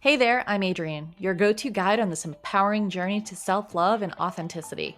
Hey there, I'm Adrienne, your go-to guide on this empowering journey to self-love and authenticity.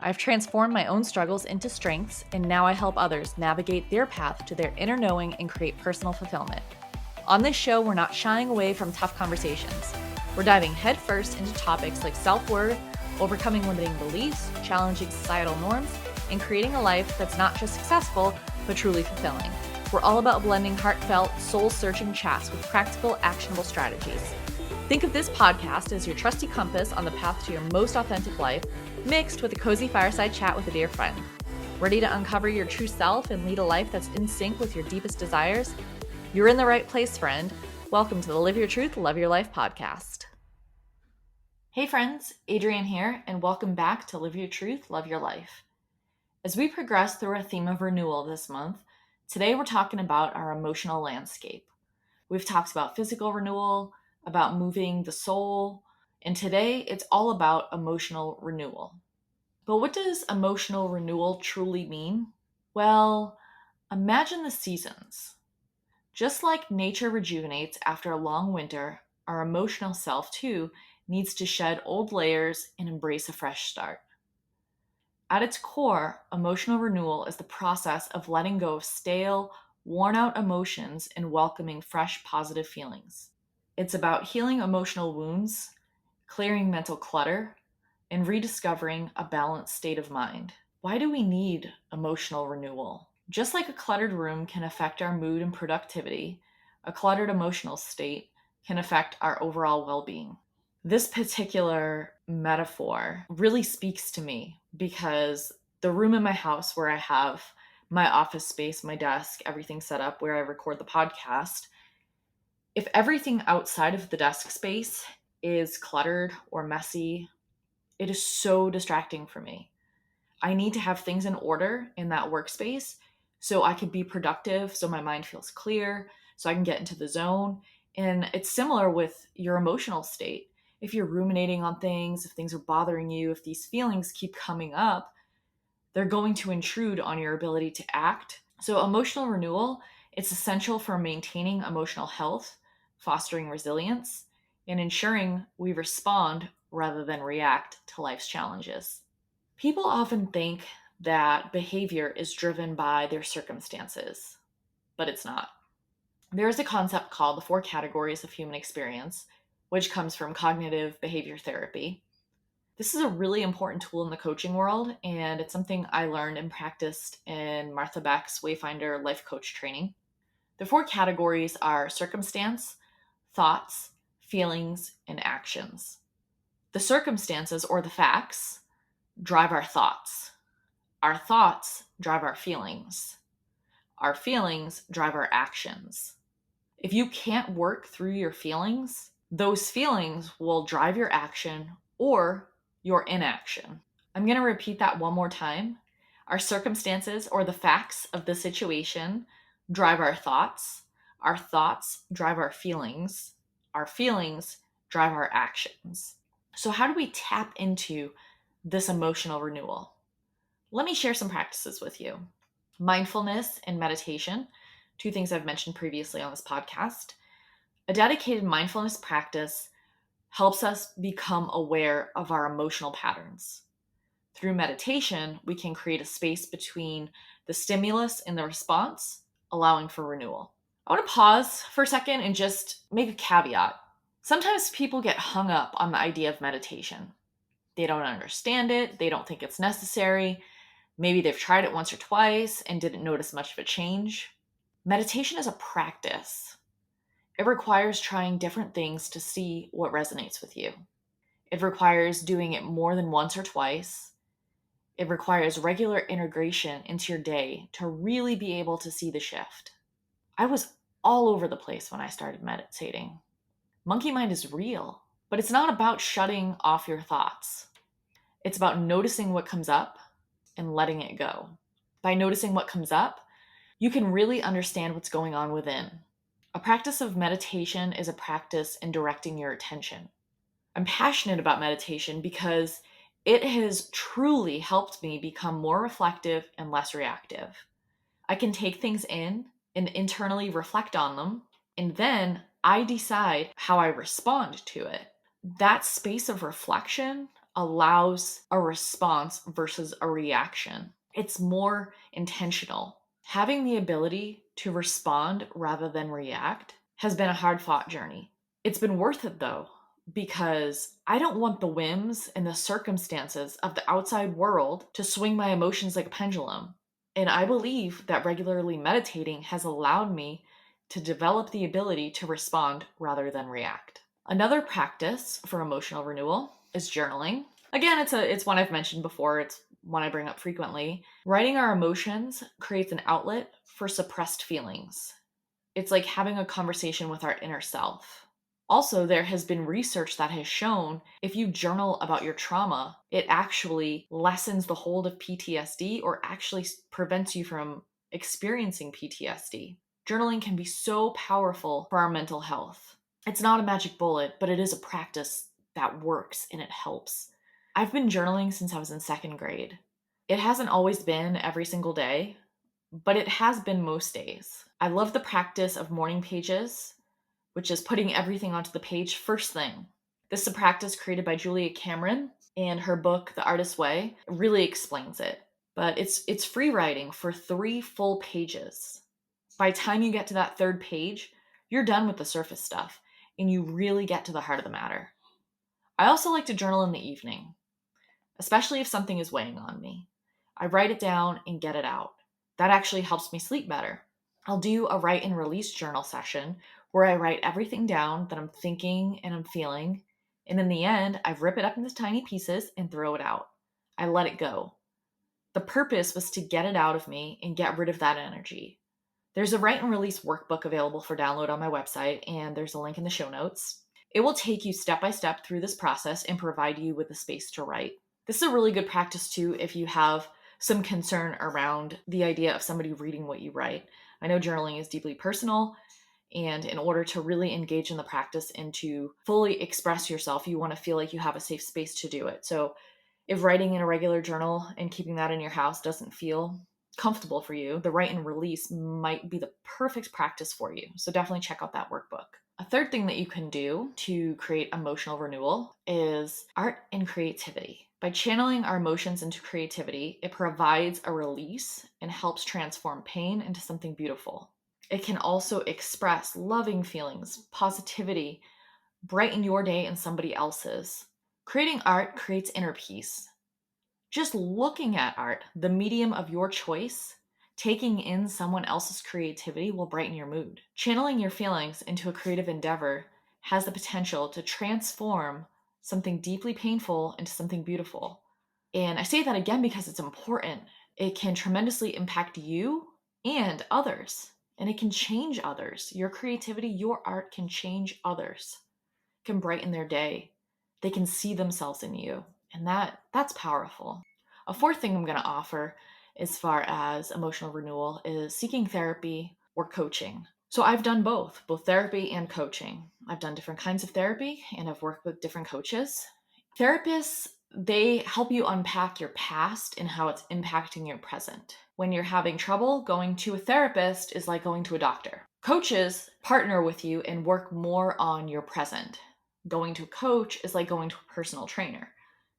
I've transformed my own struggles into strengths, and now I help others navigate their path to their inner knowing and create personal fulfillment. On this show, we're not shying away from tough conversations. We're diving headfirst into topics like self-worth, overcoming limiting beliefs, challenging societal norms, and creating a life that's not just successful, but truly fulfilling. We're all about blending heartfelt, soul-searching chats with practical, actionable strategies. Think of this podcast as your trusty compass on the path to your most authentic life, mixed with a cozy fireside chat with a dear friend. Ready to uncover your true self and lead a life that's in sync with your deepest desires? You're in the right place, friend. Welcome to the Live Your Truth, Love Your Life podcast. Hey friends, Adrienne here, and welcome back to Live Your Truth, Love Your Life. As we progress through our theme of renewal this month, today we're talking about our emotional landscape. We've talked about physical renewal, about moving the soul, and today it's all about emotional renewal. But what does emotional renewal truly mean? Well, imagine the seasons. Just like nature rejuvenates after a long winter, our emotional self too needs to shed old layers and embrace a fresh start. At its core, emotional renewal is the process of letting go of stale, worn out emotions and welcoming fresh, positive feelings. It's about healing emotional wounds, clearing mental clutter, and rediscovering a balanced state of mind. Why do we need emotional renewal? Just like a cluttered room can affect our mood and productivity, a cluttered emotional state can affect our overall well being. This particular metaphor really speaks to me because the room in my house where I have my office space, my desk, everything set up where I record the podcast, if everything outside of the desk space is cluttered or messy, it is so distracting for me. I need to have things in order in that workspace so I can be productive, so my mind feels clear, so I can get into the zone. And it's similar with your emotional state. If you're ruminating on things, if things are bothering you, if these feelings keep coming up, they're going to intrude on your ability to act. So emotional renewal, it's essential for maintaining emotional health, fostering resilience, and ensuring we respond rather than react to life's challenges. People often think that behavior is driven by their circumstances, but it's not. There is a concept called the four categories of human experience, which comes from cognitive behavior therapy. This is a really important tool in the coaching world, and it's something I learned and practiced in Martha Beck's Wayfinder Life Coach training. The four categories are circumstance, thoughts, feelings, and actions. The circumstances, or the facts, drive our thoughts. Our thoughts drive our feelings. Our feelings drive our actions. If you can't work through your feelings, those feelings will drive your action or your inaction. I'm going to repeat that one more time. Our circumstances or the facts of the situation drive our thoughts. Our thoughts drive our feelings. Our feelings drive our actions. So, how do we tap into this emotional renewal? Let me share some practices with you. Mindfulness and meditation, two things I've mentioned previously on this podcast. A dedicated mindfulness practice helps us become aware of our emotional patterns. Through meditation, we can create a space between the stimulus and the response, allowing for renewal. I want to pause for a second and just make a caveat. Sometimes people get hung up on the idea of meditation. They don't understand it, they don't think it's necessary. Maybe they've tried it once or twice and didn't notice much of a change. Meditation is a practice. It requires trying different things to see what resonates with you. It requires doing it more than once or twice. It requires regular integration into your day to really be able to see the shift. I was all over the place when I started meditating. Monkey mind is real, but it's not about shutting off your thoughts. It's about noticing what comes up and letting it go. By noticing what comes up, you can really understand what's going on within. A practice of meditation is a practice in directing your attention. I'm passionate about meditation because it has truly helped me become more reflective and less reactive. I can take things in and internally reflect on them, and then I decide how I respond to it. That space of reflection allows a response versus a reaction. It's more intentional. Having the ability to respond rather than react has been a hard fought journey. It's been worth it though, because I don't want the whims and the circumstances of the outside world to swing my emotions like a pendulum. And I believe that regularly meditating has allowed me to develop the ability to respond rather than react. Another practice for emotional renewal is journaling. Again, it's one I've mentioned before, it's one I bring up frequently. Writing our emotions creates an outlet for suppressed feelings. It's like having a conversation with our inner self. Also, there has been research that has shown if you journal about your trauma, it actually lessens the hold of PTSD or actually prevents you from experiencing PTSD. Journaling can be so powerful for our mental health. It's not a magic bullet, but it is a practice that works and it helps. I've been journaling since I was in second grade. It hasn't always been every single day, but it has been most days. I love the practice of morning pages, which is putting everything onto the page first thing. This is a practice created by Julia Cameron, and her book, The Artist's Way, really explains it. But it's free writing for 3 full pages. By the time you get to that third page, you're done with the surface stuff, and you really get to the heart of the matter. I also like to journal in the evening, especially if something is weighing on me. I write it down and get it out. That actually helps me sleep better. I'll do a write and release journal session where I write everything down that I'm thinking and I'm feeling. And in the end, I rip it up into tiny pieces and throw it out. I let it go. The purpose was to get it out of me and get rid of that energy. There's a write and release workbook available for download on my website, and there's a link in the show notes. It will take you step by step through this process and provide you with the space to write. This is a really good practice too if you have some concern around the idea of somebody reading what you write. I know journaling is deeply personal, and in order to really engage in the practice and to fully express yourself, you want to feel like you have a safe space to do it. So if writing in a regular journal and keeping that in your house doesn't feel comfortable for you, the write and release might be the perfect practice for you. So definitely check out that workbook. A third thing that you can do to create emotional renewal is art and creativity. By channeling our emotions into creativity, it provides a release and helps transform pain into something beautiful. It can also express loving feelings, positivity, brighten your day and somebody else's. Creating art creates inner peace. Just looking at art, the medium of your choice, taking in someone else's creativity will brighten your mood. Channeling your feelings into a creative endeavor has the potential to transform something deeply painful into something beautiful. And I say that again because it's important. It can tremendously impact you and others, and it can change others. Your creativity, your art can change others, can brighten their day. They can see themselves in you, and that's powerful. A fourth thing I'm going to offer as far as emotional renewal is seeking therapy or coaching. So I've done both therapy and coaching. I've done different kinds of therapy and I've worked with different coaches. Therapists, they help you unpack your past and how it's impacting your present. When you're having trouble, going to a therapist is like going to a doctor. Coaches partner with you and work more on your present. Going to a coach is like going to a personal trainer.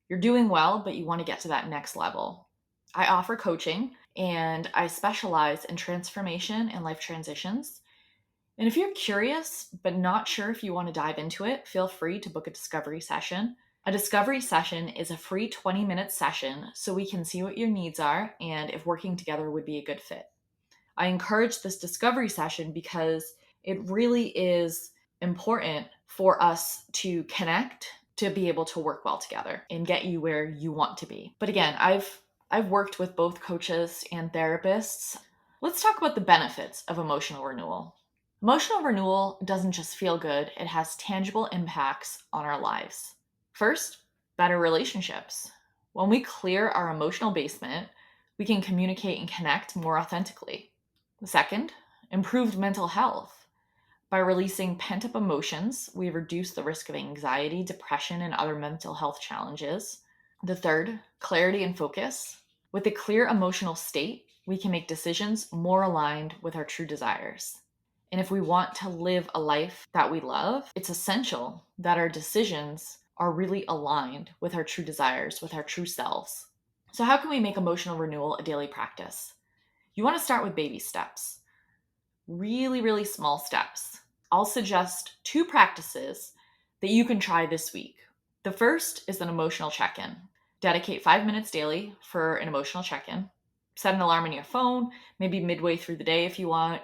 You're doing well, but you want to get to that next level. I offer coaching and I specialize in transformation and life transitions. And if you're curious, but not sure if you want to dive into it, feel free to book a discovery session. A discovery session is a free 20-minute session so we can see what your needs are and if working together would be a good fit. I encourage this discovery session because it really is important for us to connect to be able to work well together and get you where you want to be. But again, I've worked with both coaches and therapists. Let's talk about the benefits of emotional renewal. Emotional renewal doesn't just feel good, it has tangible impacts on our lives. First, better relationships. When we clear our emotional basement, we can communicate and connect more authentically. Second, improved mental health. By releasing pent-up emotions, we reduce the risk of anxiety, depression, and other mental health challenges. The third, clarity and focus. With a clear emotional state, we can make decisions more aligned with our true desires. And if we want to live a life that we love, it's essential that our decisions are really aligned with our true desires, with our true selves. So how can we make emotional renewal a daily practice? You want to start with baby steps. Really, really small steps. I'll suggest 2 practices that you can try this week. The first is an emotional check-in. Dedicate 5 minutes daily for an emotional check-in. Set an alarm on your phone, maybe midway through the day if you want.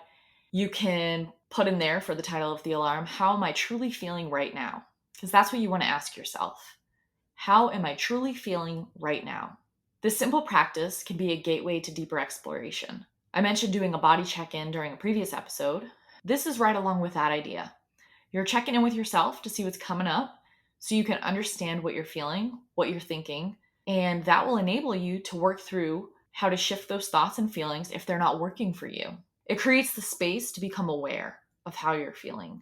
You can put in there for the title of the alarm, how am I truly feeling right now? Because that's what you want to ask yourself. How am I truly feeling right now? This simple practice can be a gateway to deeper exploration. I mentioned doing a body check-in during a previous episode. This is right along with that idea. You're checking in with yourself to see what's coming up so you can understand what you're feeling, what you're thinking, and that will enable you to work through how to shift those thoughts and feelings if they're not working for you. It creates the space to become aware of how you're feeling.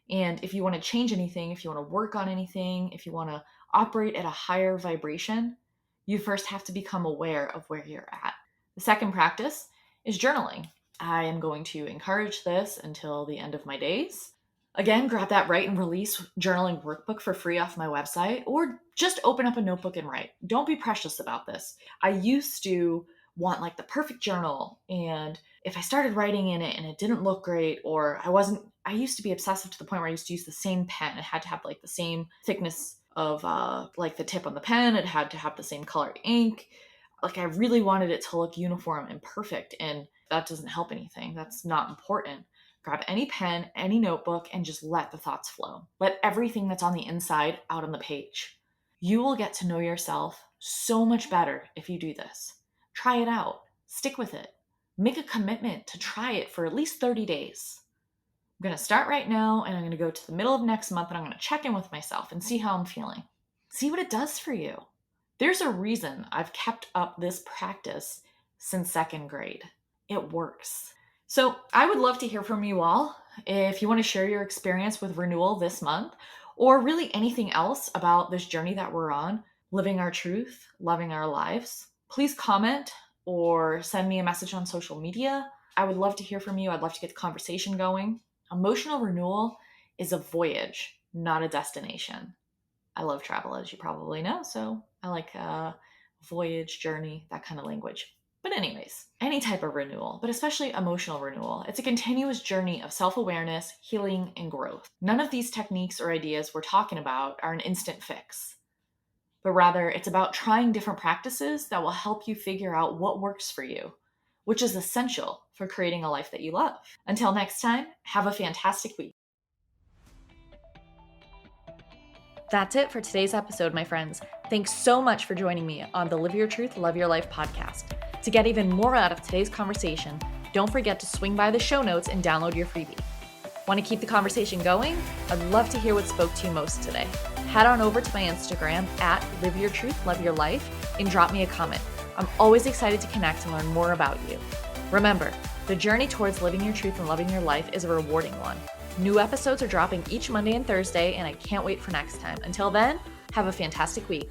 And if you want to change anything, if you want to work on anything, if you want to operate at a higher vibration, you first have to become aware of where you're at. The second practice is journaling. I am going to encourage this until the end of my days. Again, grab that Write and Release journaling workbook for free off my website, or just open up a notebook and write. Don't be precious about this. I used to want like the perfect journal, and if I started writing in it and it didn't look great, or I used to be obsessive to the point where I used to use the same pen. It had to have like the same thickness of like the tip on the pen. It had to have the same colored ink. Like I really wanted it to look uniform and perfect, and that doesn't help anything. That's not important. Grab any pen, any notebook, and just let the thoughts flow. Let everything that's on the inside out on the page. You will get to know yourself so much better if you do this. Try it out. Stick with it. Make a commitment to try it for at least 30 days. I'm going to start right now, and I'm going to go to the middle of next month, and I'm going to check in with myself and see how I'm feeling. See what it does for you. There's a reason I've kept up this practice since 2nd grade. It works. So I would love to hear from you all. If you want to share your experience with Renewal this month, or really anything else about this journey that we're on, living our truth, loving our lives, please comment or send me a message on social media. I would love to hear from you. I'd love to get the conversation going. Emotional renewal is a voyage, not a destination. I love travel, as you probably know, so I like voyage, journey, that kind of language. But anyways, any type of renewal, but especially emotional renewal, it's a continuous journey of self-awareness, healing, and growth. None of these techniques or ideas we're talking about are an instant fix, but rather it's about trying different practices that will help you figure out what works for you, which is essential for creating a life that you love. Until next time, have a fantastic week. That's it for today's episode, my friends. Thanks so much for joining me on the Live Your Truth, Love Your Life podcast. To get even more out of today's conversation, don't forget to swing by the show notes and download your freebie. Want to keep the conversation going? I'd love to hear what spoke to you most today. Head on over to my Instagram at Live Your Truth, Love Your Life and drop me a comment. I'm always excited to connect and learn more about you. Remember, the journey towards living your truth and loving your life is a rewarding one. New episodes are dropping each Monday and Thursday, and I can't wait for next time. Until then, have a fantastic week.